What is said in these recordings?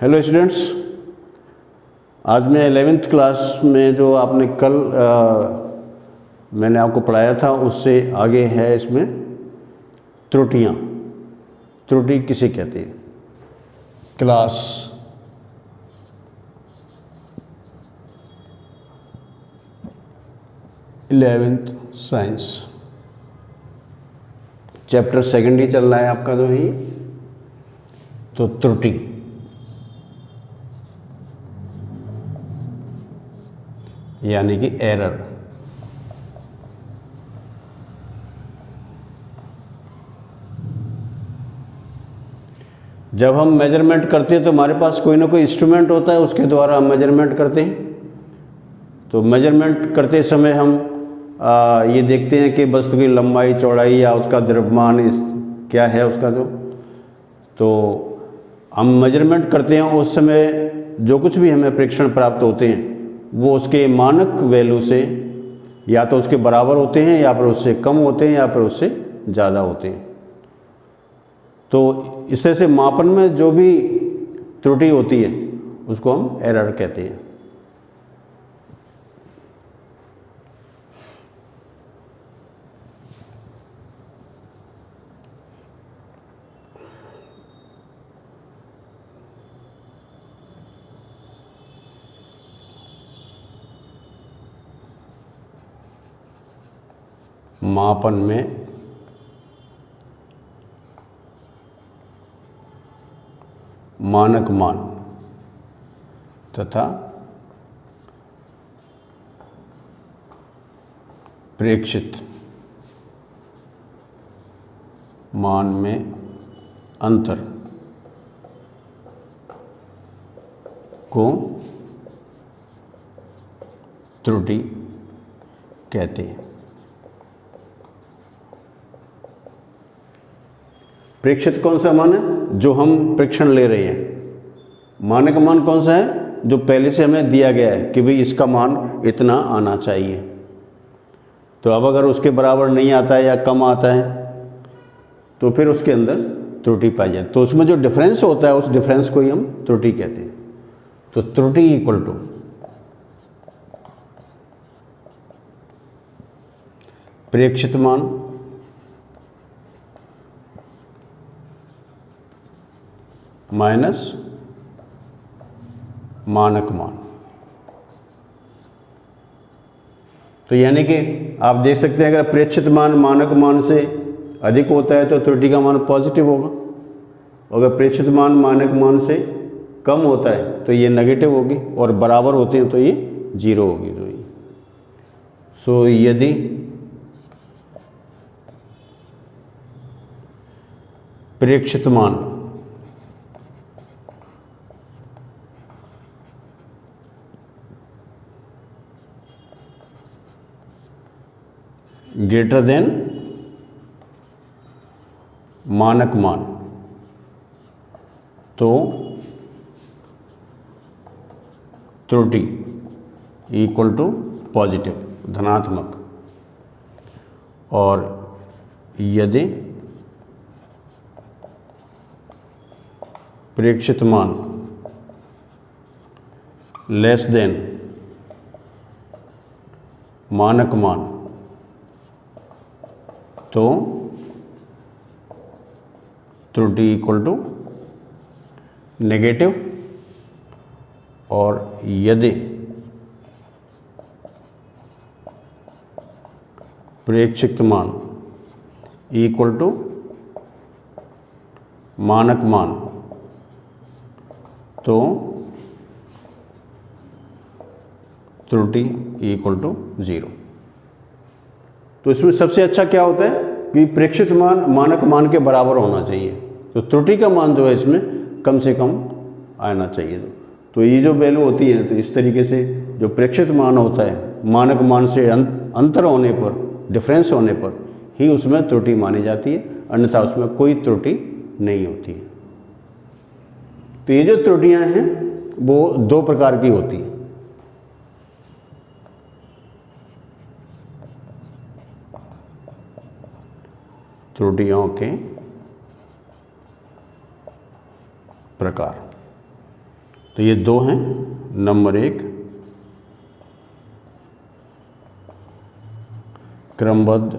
Hello students, आज मैं 11th class में जो आपने कल मैंने आपको पढ़ाया था उससे आगे है इसमें त्रुटियां। त्रुटि किसे कहते हैं? क्लास 11th साइंस चैप्टर 2 ही चल रहा है आपका जो ही। तो त्रुटि यानी कि एरर। जब हम मेजरमेंट करते हैं तो हमारे पास कोई ना कोई इंस्ट्रूमेंट होता है, उसके द्वारा हम मेजरमेंट करते हैं। तो मेजरमेंट करते समय हम ये देखते हैं कि वस्तु की लंबाई चौड़ाई या उसका द्रव्यमान क्या है उसका तो हम मेजरमेंट करते हैं। उस समय जो कुछ भी हमें प्रेक्षण प्राप्त होते हैं वो उसके मानक वैल्यू से या तो उसके बराबर होते हैं या फिर उससे कम होते हैं या फिर उससे ज़्यादा होते हैं। तो इस तरह से मापन में जो भी त्रुटि होती है उसको हम एरर कहते हैं। मापन में मानक मान तथा प्रेक्षित मान में अंतर को त्रुटि कहते हैं। प्रेक्षित कौन सा मान है? जो हम प्रेक्षण ले रहे हैं। मानक मान कौन सा है? जो पहले से हमें दिया गया है कि भाई इसका मान इतना आना चाहिए। तो अब अगर उसके बराबर नहीं आता है या कम आता है तो फिर उसके अंदर त्रुटि पाई जाए। तो उसमें जो डिफरेंस होता है उस डिफरेंस को ही हम त्रुटि कहते हैं। तो त्रुटि इक्वल टू प्रेक्षित मान माइनस मानक मान। तो यानी कि आप देख सकते हैं अगर प्रेक्षित मान मानक मान से अधिक होता है तो त्रुटि का मान पॉजिटिव होगा। अगर प्रेक्षित मान मानक मान से कम होता है तो ये नेगेटिव होगी और बराबर होते हैं तो ये 0 होगी। तो ये सो यदि प्रेक्षित मान ग्रेटर देन मानक मान तो त्रुटि इक्वल टू पॉजिटिव धनात्मक। और यदि प्रेक्षित मान लेस देन मानक मान तो त्रुटि इक्वल टू नेगेटिव। और यदि प्रेक्षित मान इक्वल टू मानक मान तो त्रुटि इक्वल टू 0। तो इसमें सबसे अच्छा क्या होता है कि प्रेक्षित मान मानक मान के बराबर होना चाहिए। तो त्रुटि का मान जो है इसमें कम से कम आना चाहिए। तो ये जो वैल्यू होती है तो इस तरीके से जो प्रेक्षित मान होता है मानक मान से अंतर होने पर, डिफरेंस होने पर ही उसमें त्रुटि मानी जाती है, अन्यथा उसमें कोई त्रुटि नहीं होती है। तो ये जो त्रुटियां हैं वो 2 प्रकार की होती हैं। त्रुटियों के प्रकार। तो ये दो हैं, नंबर 1 क्रमबद्ध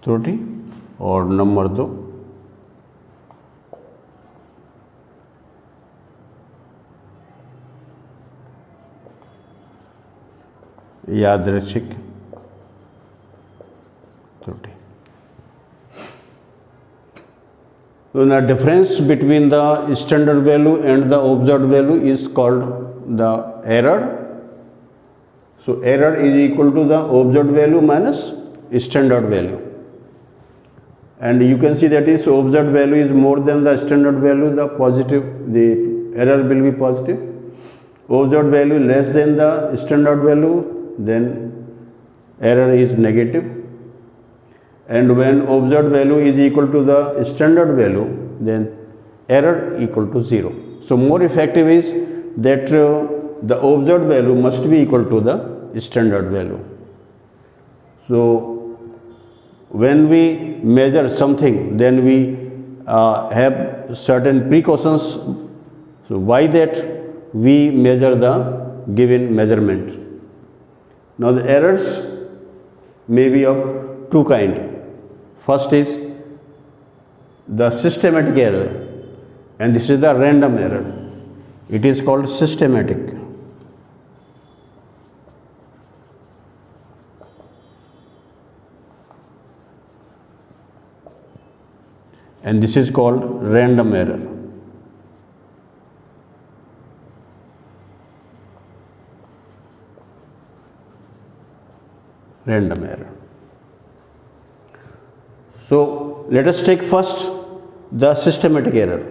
त्रुटि और नंबर 2 यादृच्छिक त्रुटि। So the difference between the standard value and the observed value is called the error. So error is equal to the observed value minus standard value, and you can see that is observed value is more than the standard value, the error will be positive. Observed value less than the standard value, then error is negative. And when observed value is equal to the standard value, then error equal to 0. So more effective is that the observed value must be equal to the standard value. So when we measure something, then we have certain precautions. So why that we measure the given measurement. Now the errors may be of two kinds. First is the systematic error, and this is the random error. It is called systematic. And this is called random error. Random error. So let us take first the systematic error.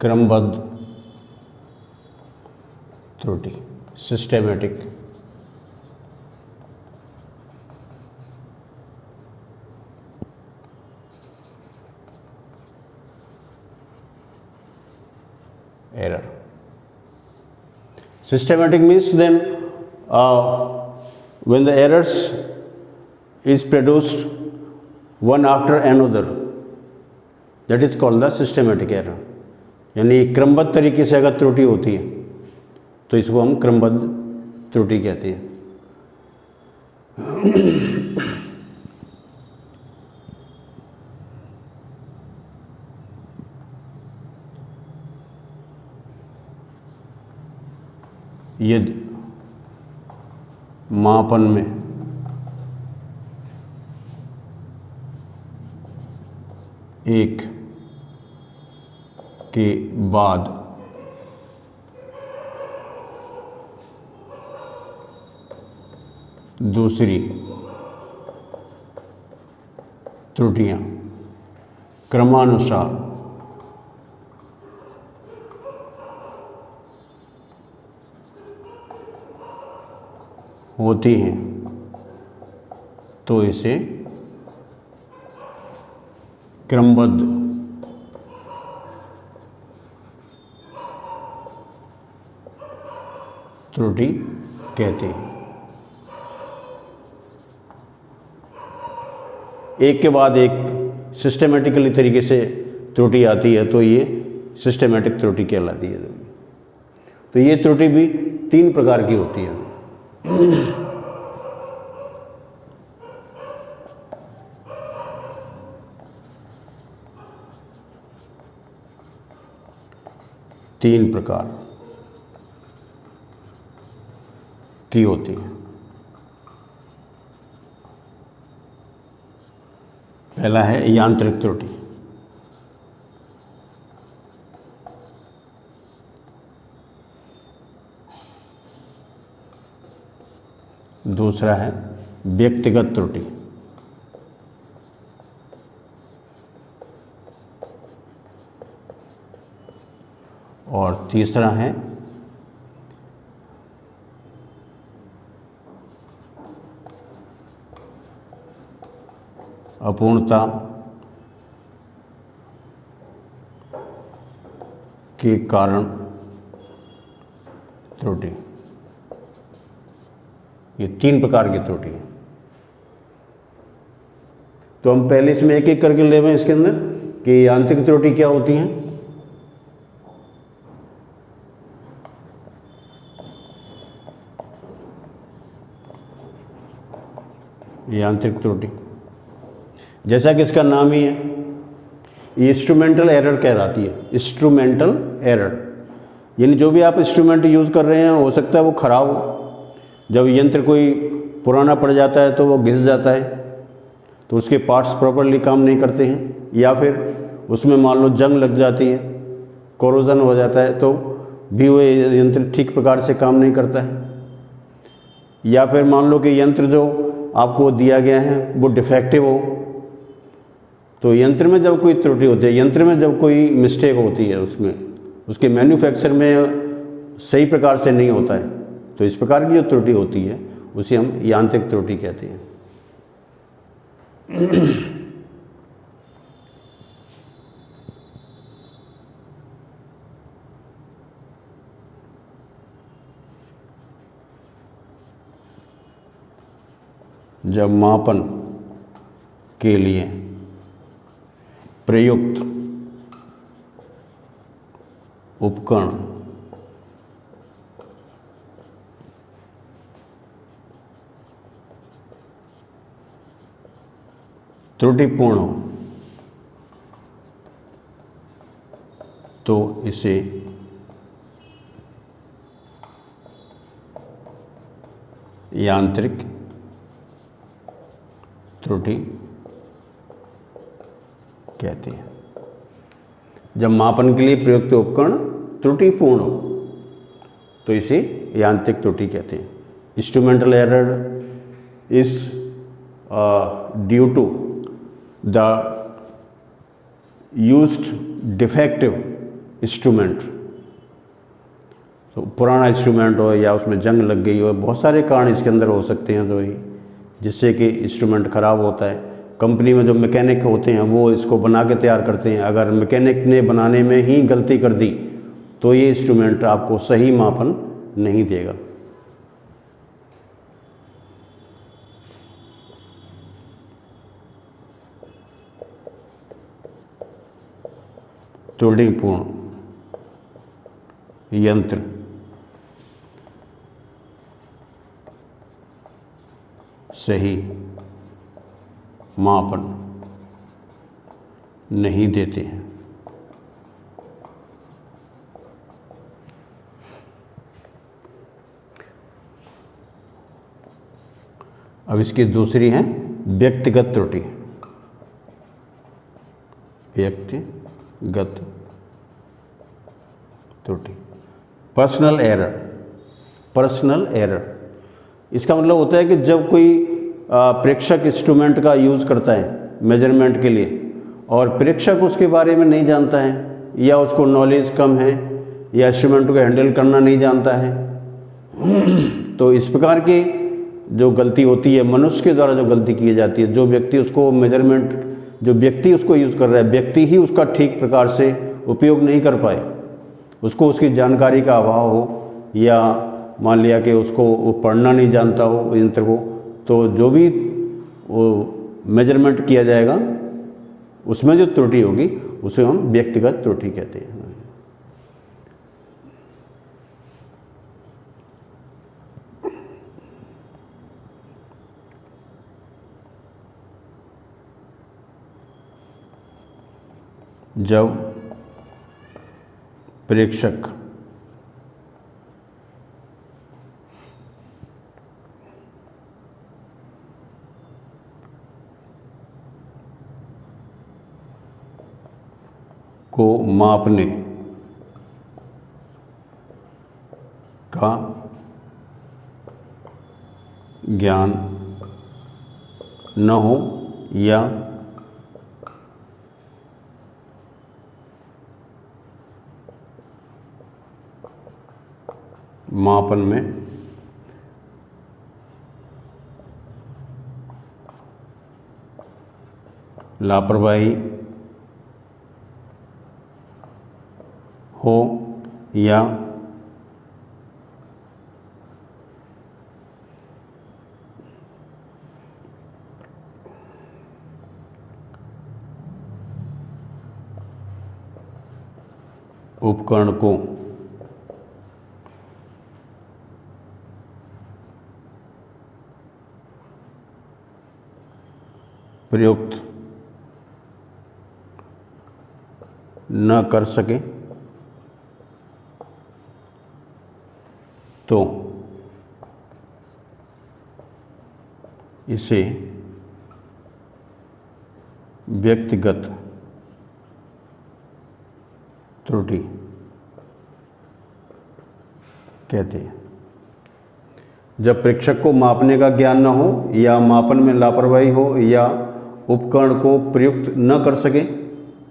क्रमबद्ध त्रुटि, systematic error. Systematic means then when the errors is produced one after another, that is called the systematic error. यानी क्रमबद्ध तरीके से अगर त्रुटि होती है तो इसको हम क्रमबद्ध त्रुटि कहते हैं। यदि मापन में एक के बाद दूसरी त्रुटियां क्रमानुसार होती हैं तो इसे क्रमबद्ध त्रुटि कहते हैं। एक के बाद एक सिस्टेमेटिकली तरीके से त्रुटि आती है तो ये सिस्टेमेटिक त्रुटि कहलाती है। तो ये त्रुटि भी 3 प्रकार की होती है। तीन प्रकार की होती है। पहला है यांत्रिक त्रुटि, दूसरा है व्यक्तिगत त्रुटि, और तीसरा है अपूर्णता के कारण त्रुटि। ये 3 प्रकार की त्रुटि है। तो हम पहले इसमें एक एक करके लेवें इसके अंदर कि यांत्रिक त्रुटि क्या होती है। यांत्रिक त्रुटि जैसा कि इसका नाम ही है, ये इंस्ट्रूमेंटल एरर कहलाती है। इंस्ट्रूमेंटल एरर यानी जो भी आप इंस्ट्रूमेंट यूज़ कर रहे हैं हो सकता है वो ख़राब हो। जब यंत्र कोई पुराना पड़ जाता है तो वो घिस जाता है, तो उसके पार्ट्स प्रॉपरली काम नहीं करते हैं, या फिर उसमें मान लो जंग लग जाती है, कोरोजन हो जाता है, तो भी वो यंत्र ठीक प्रकार से काम नहीं करता है। या फिर मान लो कि यंत्र जो आपको दिया गया है वो डिफेक्टिव हो, तो यंत्र में जब कोई त्रुटि होती है, यंत्र में जब कोई मिस्टेक होती है, उसमें उसके मैन्युफैक्चर में सही प्रकार से नहीं होता है, तो इस प्रकार की जो त्रुटि होती है उसे हम यांत्रिक त्रुटि कहते हैं। जब मापन के लिए प्रयुक्त उपकरण त्रुटिपूर्ण हो तो इसे यांत्रिक त्रुटि कहते हैं। जब मापन के लिए प्रयुक्त उपकरण त्रुटिपूर्ण हो तो इसे यांत्रिक त्रुटि कहते हैं। Instrumental error is due to the used defective instrument. तो पुराना इंस्ट्रूमेंट हो या उसमें जंग लग गई हो, बहुत सारे कारण इसके अंदर हो सकते हैं, तो ही जिससे कि इंस्ट्रूमेंट ख़राब होता है। कंपनी में जो मैकेनिक होते हैं वो इसको बना के तैयार करते हैं, अगर मैकेनिक ने बनाने में ही गलती कर दी तो ये इंस्ट्रूमेंट आपको सही मापन नहीं देगा। त्रुटिपूर्ण यंत्र सही मापन नहीं देते हैं। अब इसकी दूसरी है व्यक्तिगत त्रुटि। व्यक्तिगत त्रुटि, पर्सनल एरर। पर्सनल एरर इसका मतलब होता है कि जब कोई प्रेक्षक इंस्ट्रूमेंट का यूज़ करता है मेजरमेंट के लिए और प्रेक्षक उसके बारे में नहीं जानता है, या उसको नॉलेज कम है, या इंस्ट्रूमेंट को हैंडल करना नहीं जानता है, तो इस प्रकार की जो गलती होती है, मनुष्य के द्वारा जो गलती की जाती है, जो व्यक्ति उसको मेजरमेंट, जो व्यक्ति उसको यूज़ कर रहा है, व्यक्ति ही उसका ठीक प्रकार से उपयोग नहीं कर पाए, उसको उसकी जानकारी का अभाव हो, या मान लिया कि उसको वो पढ़ना नहीं जानता हो यंत्र को, तो जो भी वो मेजरमेंट किया जाएगा उसमें जो त्रुटि होगी उसे हम व्यक्तिगत त्रुटि कहते हैं। जब प्रेक्षक को मापने का ज्ञान न हो, या मापन में लापरवाही हो या उपकरण को प्रयुक्त न कर सके तो इसे व्यक्तिगत त्रुटि कहते हैं। जब प्रेक्षक को मापने का ज्ञान न हो या मापन में लापरवाही हो या उपकरण को प्रयुक्त न कर सके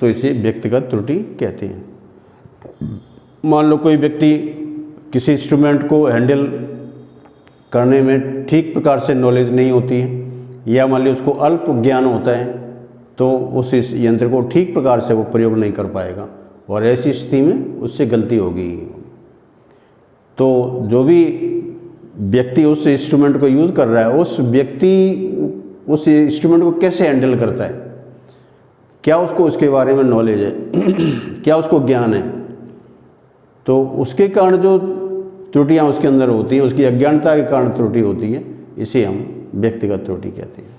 तो इसे व्यक्तिगत त्रुटि कहते हैं। मान लो कोई व्यक्ति किसी इंस्ट्रूमेंट को हैंडल करने में ठीक प्रकार से नॉलेज नहीं होती है या मान लो उसको अल्प ज्ञान होता है तो उस यंत्र को ठीक प्रकार से वो प्रयोग नहीं कर पाएगा और ऐसी स्थिति में उससे गलती होगी। तो जो भी व्यक्ति उस इंस्ट्रूमेंट को यूज़ कर रहा है उस व्यक्ति उस इंस्ट्रूमेंट को कैसे हैंडल करता है, क्या उसको उसके बारे में नॉलेज है क्या उसको ज्ञान है, तो उसके कारण जो त्रुटियां उसके अंदर होती हैं, उसकी अज्ञानता के कारण त्रुटि होती है, इसे हम व्यक्तिगत त्रुटि कहते हैं।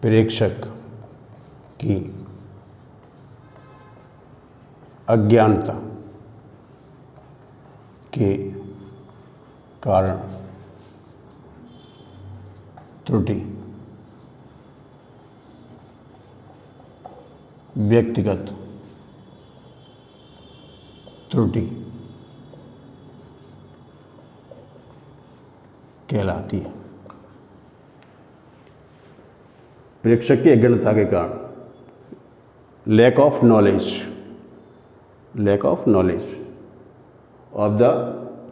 प्रेक्षक की अज्ञानता के कारण त्रुटि व्यक्तिगत त्रुटि कहलाती है। प्रेक्षक की अज्ञानता के कारण lack of knowledge of the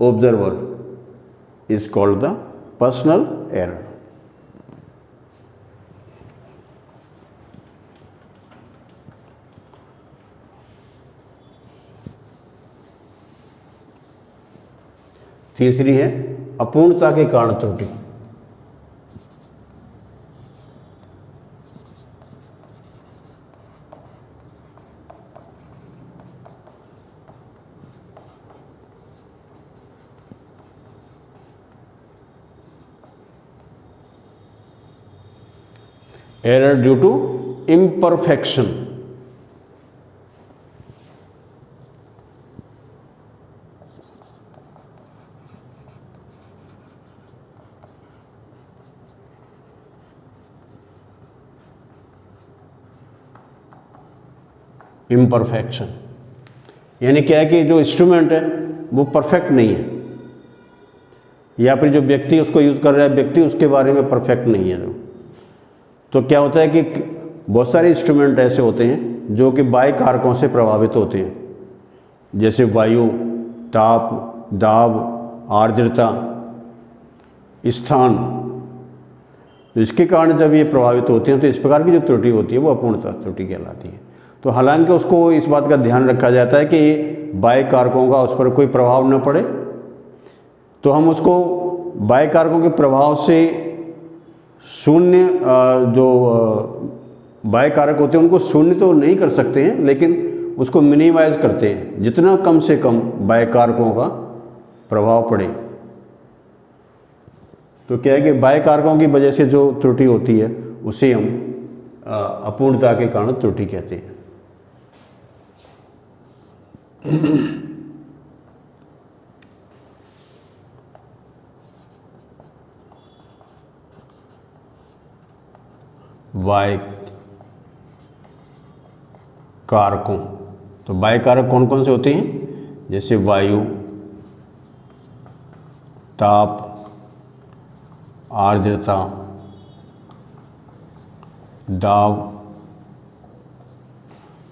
observer is called the personal error. तीसरी है अपूर्णता के कारण त्रुटि। Error due to imperfection. Imperfection यानी क्या है कि जो इंस्ट्रूमेंट है वो परफेक्ट नहीं है या फिर जो व्यक्ति उसको यूज़ कर रहा है व्यक्ति उसके बारे में परफेक्ट नहीं है। तो क्या होता है कि बहुत सारे इंस्ट्रूमेंट ऐसे होते हैं जो कि बाह्य कारकों से प्रभावित होते हैं, जैसे वायु, ताप, दाब, आर्द्रता, स्थान। तो इसके कारण जब ये प्रभावित होते हैं तो इस प्रकार की जो त्रुटि होती है वो अपूर्णता त्रुटि कहलाती है। तो हालांकि उसको इस बात का ध्यान रखा जाता है कि बाह्य कारकों का उस पर कोई प्रभाव न पड़े, तो हम उसको बाह्य कारकों के प्रभाव से शून्य जो बाह्य कारक होते हैं उनको शून्य तो नहीं कर सकते हैं, लेकिन उसको मिनिमाइज करते हैं जितना कम से कम बाह्य कारकों का प्रभाव पड़े। तो क्या है कि बाह्य कारकों की वजह से जो त्रुटि होती है उसे हम अपूर्णता के कारण त्रुटि कहते हैं। बाह्य कारकों, तो बाह्य कारक कौन कौन से होते हैं, जैसे वायु, ताप, आर्द्रता, दाब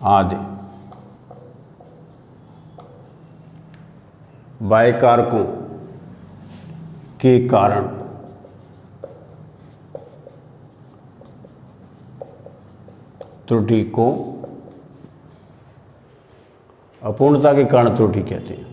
आदि। बाह्य कारकों के कारण त्रुटि को अपूर्णता के कारण त्रुटि कहते हैं।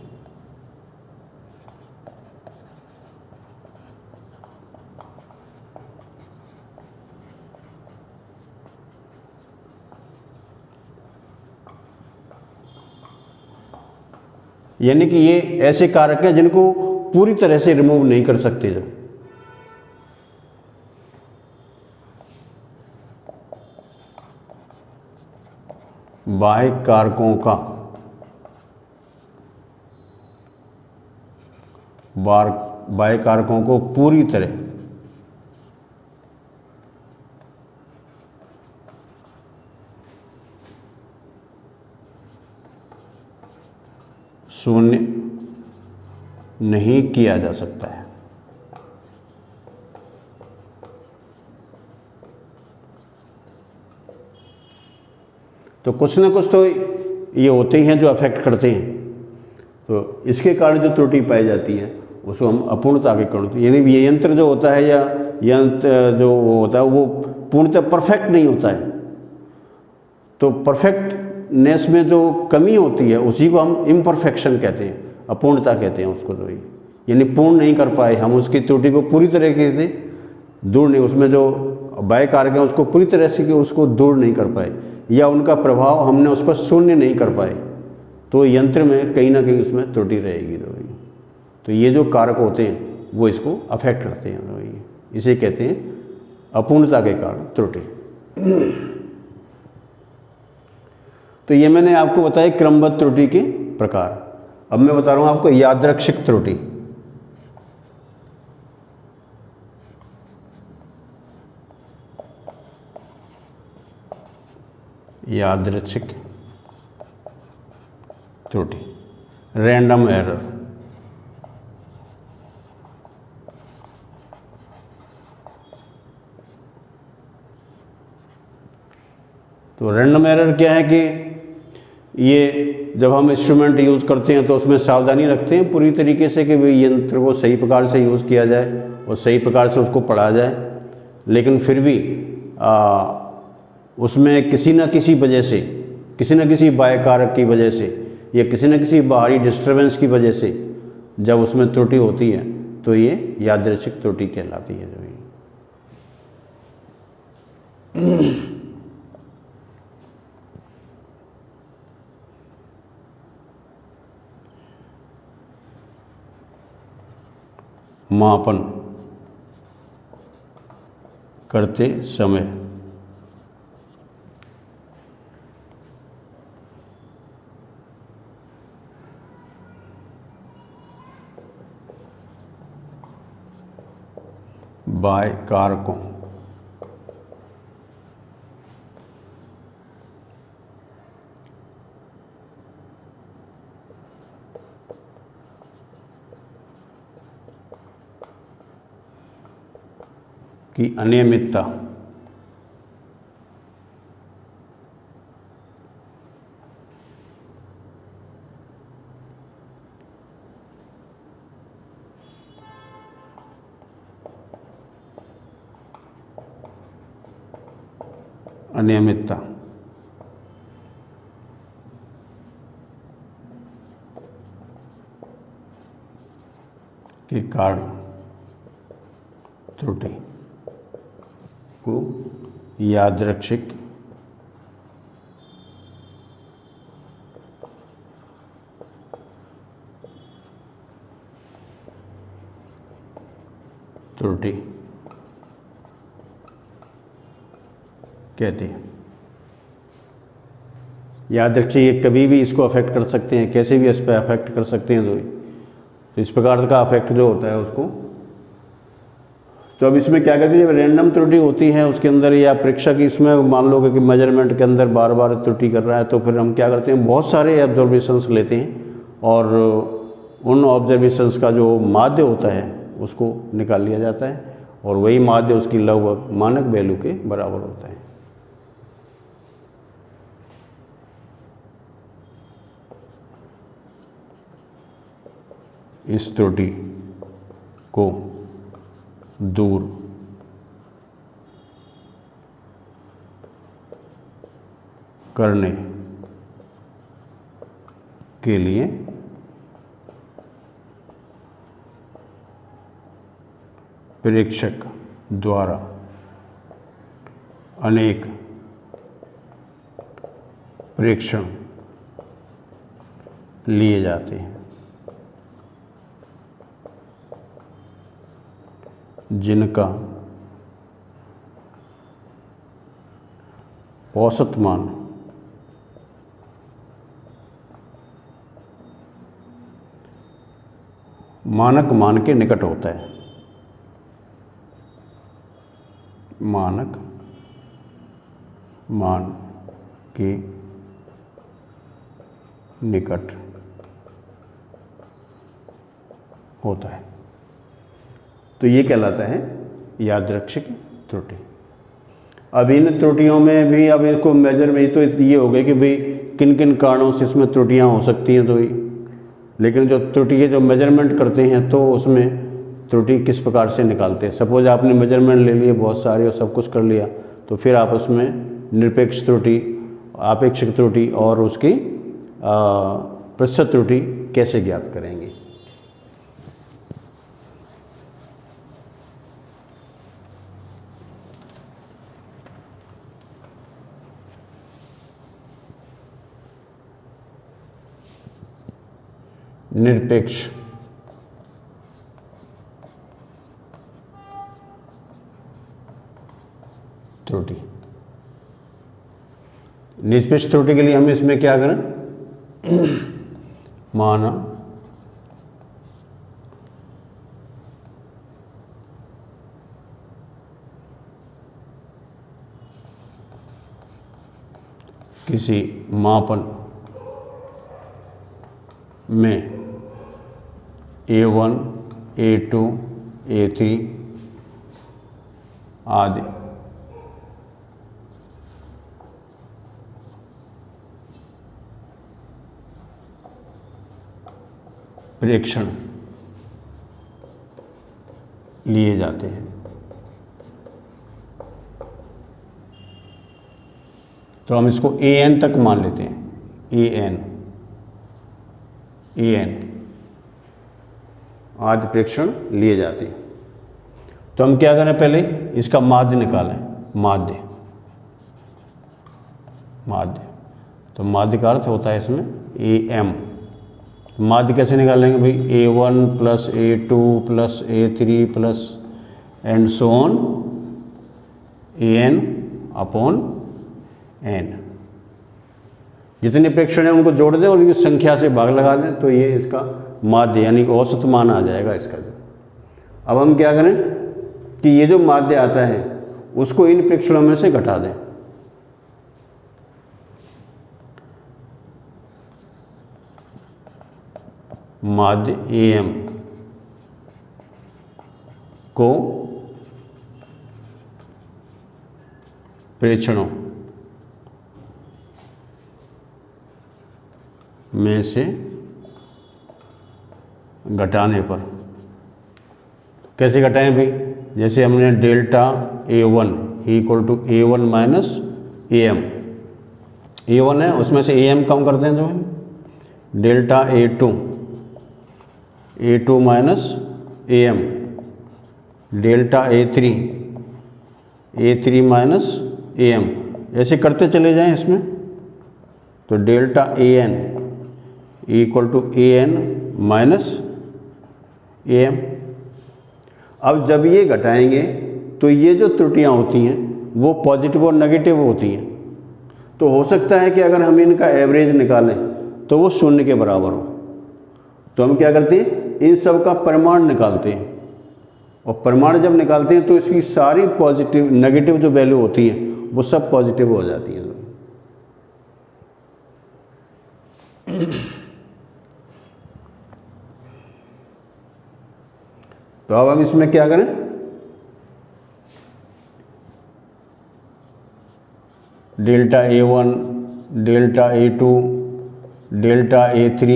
यानी कि ये ऐसे कारक हैं जिनको पूरी तरह से रिमूव नहीं कर सकते। जो बाह्य कारकों का बाह्य कारकों को पूरी तरह शून्य नहीं किया जा सकता है। तो कुछ ना कुछ तो ये होते ही हैं जो अफेक्ट करते हैं। तो इसके कारण जो त्रुटि पाई जाती है उसको हम अपूर्णता के कारण, यानी ये यंत्र जो होता है या यंत्र जो होता है वो पूर्णतः परफेक्ट नहीं होता है। तो परफेक्टनेस में जो कमी होती है उसी को हम इम्परफेक्शन कहते हैं, अपूर्णता कहते हैं उसको। तो यानी पूर्ण नहीं कर पाए हम, उसकी त्रुटि को पूरी तरीके से दूर नहीं, उसमें जो बाह्य कारक हैं उसको पूरी तरह से उसको दूर नहीं कर पाए, या उनका प्रभाव हमने उस पर शून्य नहीं कर पाए, तो यंत्र में कहीं ना कहीं उसमें त्रुटि रहेगी। तो ये जो कारक होते हैं वो इसको अफेक्ट करते हैं, इसे कहते हैं अपूर्णता के कारण त्रुटि। तो ये मैंने आपको बताया क्रमबद्ध त्रुटि के प्रकार। अब मैं बता रहा हूँ आपको यादृच्छिक त्रुटि। यादृच्छिक त्रुटि, रैंडम एरर। तो रैंडम एरर क्या है कि ये जब हम इंस्ट्रूमेंट यूज़ करते हैं तो उसमें सावधानी रखते हैं पूरी तरीके से कि भाई यंत्र को सही प्रकार से यूज़ किया जाए और सही प्रकार से उसको पढ़ा जाए, लेकिन फिर भी उसमें किसी न किसी वजह से, किसी न किसी बाह्य कारक की वजह से या किसी न किसी बाहरी डिस्टर्बेंस की वजह से जब उसमें त्रुटि होती है तो ये यादृच्छिक त्रुटि कहलाती है। जो मापन करते समय बाह्य कारकों की अनियमितता के कारण त्रुटि को यादृच्छिक त्रुटि कहते हैं। याद रखिए ये कभी भी इसको अफेक्ट कर सकते हैं, कैसे भी इस पर अफेक्ट कर सकते हैं। तो इस प्रकार का अफेक्ट जो होता है उसको, तो अब इसमें क्या कहते हैं, जब रैंडम त्रुटि होती है उसके अंदर या परीक्षक इसमें मान लो कि मेजरमेंट के अंदर बार बार त्रुटि कर रहा है, तो फिर हम क्या करते हैं, बहुत सारे ऑब्जर्वेशंस लेते हैं और उन ऑब्जर्वेशंस का जो माध्य होता है उसको निकाल लिया जाता है और वही माध्य उसकी लगभग मानक वैल्यू के बराबर होता है। इस त्रुटि को दूर करने के लिए प्रेक्षक द्वारा अनेक प्रेक्षण लिए जाते हैं, जिनका औसत मान मानक मान के निकट होता है। मानक मान के निकट होता है। तो ये कहलाता है यादृच्छिक त्रुटि। अब इन त्रुटियों में भी अब इसको मेजर में तो ये हो गए कि भाई किन किन कारणों से इसमें त्रुटियां हो सकती हैं। तो लेकिन जो त्रुटि के जो मेजरमेंट करते हैं तो उसमें त्रुटि किस प्रकार से निकालते हैं। सपोज आपने मेजरमेंट ले लिए बहुत सारे और सब कुछ कर लिया, तो फिर आप उसमें निरपेक्ष त्रुटि, आपेक्षिक त्रुटि और उसकी प्रतिशत त्रुटि कैसे ज्ञात करेंगे। निरपेक्ष त्रुटि। निरपेक्ष त्रुटि के लिए हम इसमें क्या करें, माना किसी मापन में A1, A2, A3 आदि प्रेक्षण लिए जाते हैं। तो हम इसको AN तक मान लेते हैं। AN आदि प्रेक्षण लिए जाते हैं। तो हम क्या करें, पहले इसका माध्य निकालें। माध्य तो माध्य का अर्थ होता है इसमें AM। माध्य कैसे निकालेंगे भाई, A1 plus A2 plus A3 plus and so on AN upon N। जितने प्रेक्षण हैं उनको जोड़ दें और उनकी संख्या से भाग लगा दें तो ये इसका माध्य यानी औसत मान आ जाएगा इसका। अब हम क्या करें कि ये जो माध्य आता है उसको इन प्रेक्षणों में से घटा दें। माध्य AM को प्रेक्षणों में से घटाने पर कैसे घटाएं भाई, जैसे हमने delta A1 equal to A1 minus AM। A1 है उसमें से AM कम कर दें जो है delta A2 minus AM delta A3 minus AM ऐसे करते चले जाएं इसमें। तो delta AN equal to AN minus AM। अब जब ये घटाएंगे तो ये जो त्रुटियां होती हैं वो पॉजिटिव और नेगेटिव होती हैं। तो हो सकता है कि अगर हम इनका एवरेज निकालें तो वो 0 के बराबर हो। तो हम क्या करते हैं, इन सब का परिमाण निकालते हैं और परिमाण जब निकालते हैं तो इसकी सारी पॉजिटिव नेगेटिव जो वैल्यू होती है वो सब पॉजिटिव हो जाती है। तो अब हम इसमें क्या करें, delta A1, delta A2, delta A3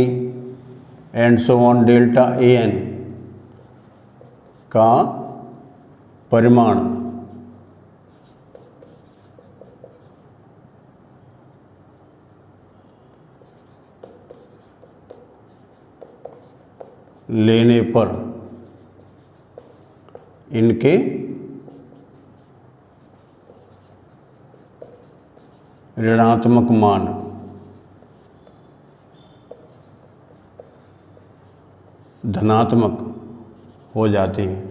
and so on delta AN का परिमाण लेने पर इनके ऋणात्मक मान धनात्मक हो जाते हैं।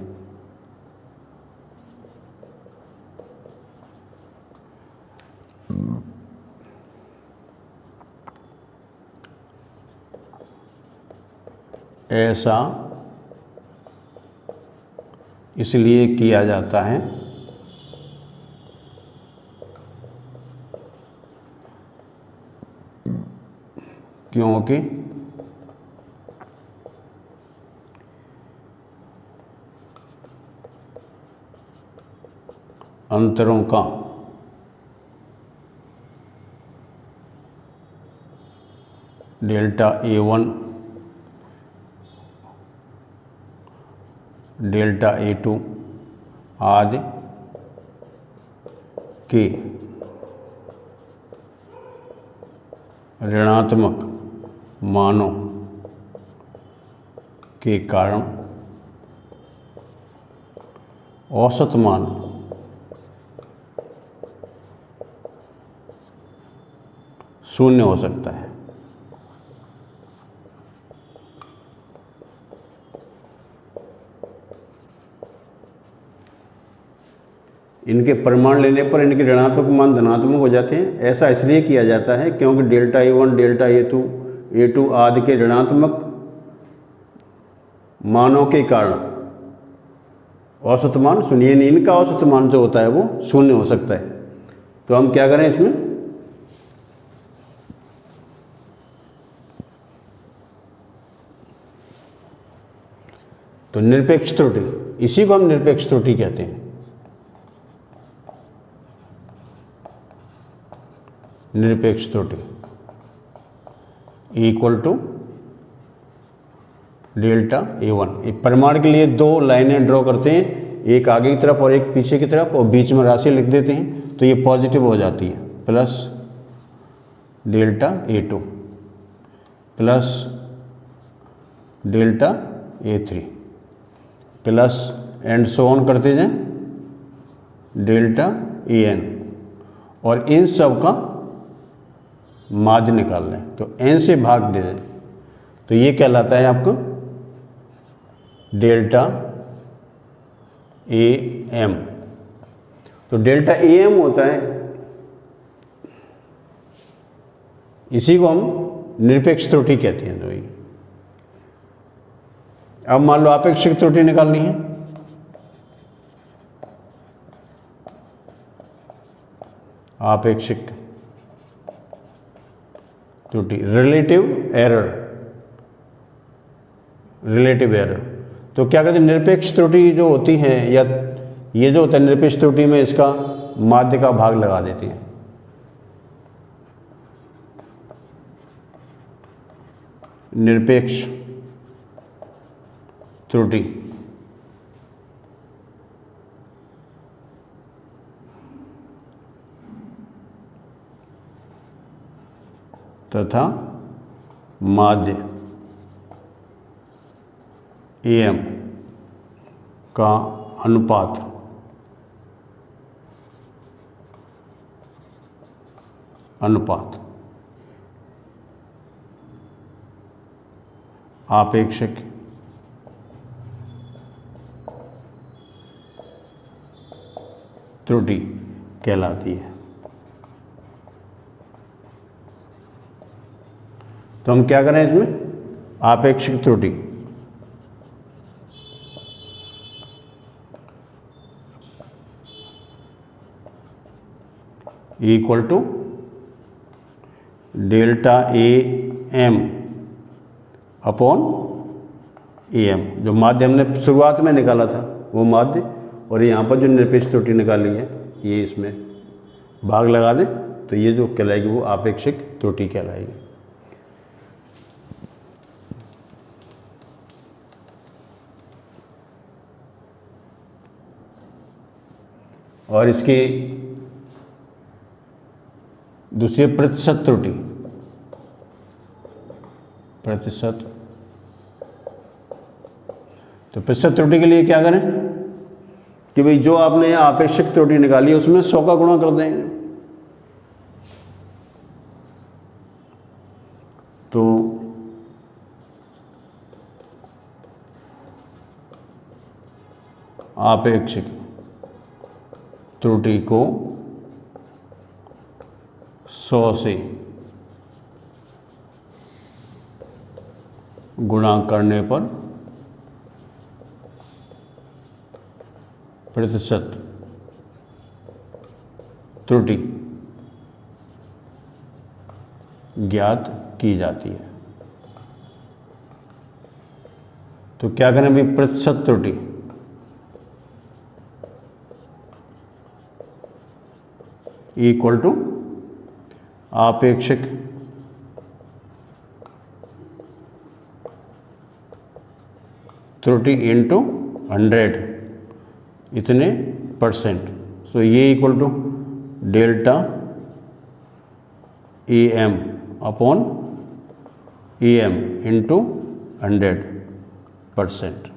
ऐसा इसलिए किया जाता है क्योंकि अंतरों का डेल्टा A1, डेल्टा A2 आदि के ऋणात्मक मानों के कारण औसत मान शून्य हो सकता है। इनके परिमाण लेने पर इनके ऋणात्मक मान धनात्मक हो जाते हैं। ऐसा इसलिए किया जाता है क्योंकि डेल्टा A1, डेल्टा A2 आदि के ऋणात्मक मानों के कारण औसत मान शून्य, इनका औसत मान जो होता है वो शून्य हो सकता है। तो हम क्या करें इसमें, तो निरपेक्ष त्रुटि, इसी को हम निरपेक्ष त्रुटि कहते हैं। निरपेक्ष त्रुटि इक्वल टू डेल्टा A1। एक परिमाण के लिए दो लाइनें ड्रॉ करते हैं, एक आगे की तरफ और एक पीछे की तरफ, और बीच में राशि लिख देते हैं तो ये पॉजिटिव हो जाती है, plus delta A2 plus delta A3 plus and so on करते जाएं डेल्टा AN, और इन सब का माध्य निकाल लें तो n से भाग दे दें तो ये कहलाता है आपका डेल्टा AM। तो डेल्टा AM होता है, इसी को हम निरपेक्ष त्रुटि कहते हैं। तो ये अब मान लो आपेक्षिक त्रुटि निकालनी है, आपेक्षिक त्रुटि, रिलेटिव एरर। तो क्या कहते हैं, निरपेक्ष त्रुटि जो होती है, या ये जो होता है निरपेक्ष त्रुटि में इसका माध्य का भाग लगा देती है। निरपेक्ष त्रुटि तथा माध्य AM का अनुपात आपेक्षिक त्रुटि कहलाती है। तो हम क्या करें इसमें, आपेक्षिक त्रुटि equal to delta AM upon EM, जो माध्य हमने शुरुआत में निकाला था वो माध्य, और यहाँ पर जो निरपेक्ष त्रुटि निकाली है ये इसमें भाग लगा दें तो ये जो कहलाएगी वो आपेक्षिक त्रुटि कहलाएगी। और इसकी दूसरी प्रतिशत त्रुटि, प्रतिशत। तो प्रतिशत त्रुटि के लिए क्या करें कि भाई जो आपने आपेक्षिक त्रुटि निकाली है उसमें 100 का गुणा कर देंगे। तो आपेक्षिक त्रुटि को 100 से गुणा करने पर प्रतिशत त्रुटि ज्ञात की जाती है। तो क्या करें भाई, प्रतिशत त्रुटि इक्वल टू आपेक्षिक त्रुटि इंटू 100 इतने %। सो ये equal to delta EM upon EM into 100%।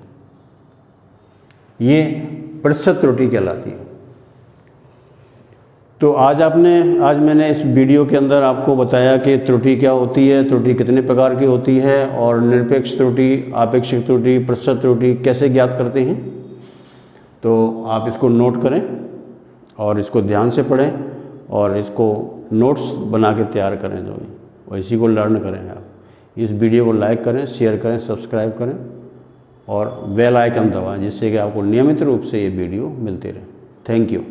ये प्रतिशत त्रुटि कहलाती है। तो आज मैंने इस वीडियो के अंदर आपको बताया कि त्रुटि क्या होती है, त्रुटि कितने प्रकार की होती है, और निरपेक्ष त्रुटि, आपेक्षिक त्रुटि, प्रतिशत त्रुटि कैसे ज्ञात करते हैं। तो आप इसको नोट करें और इसको ध्यान से पढ़ें और इसको नोट्स बना के तैयार करें, जो और इसी को लर्न करें। आप इस वीडियो को लाइक करें, शेयर करें, सब्सक्राइब करें और बेल आइकन दबाएं, जिससे कि आपको नियमित रूप से ये वीडियो मिलते रहे। Thank you.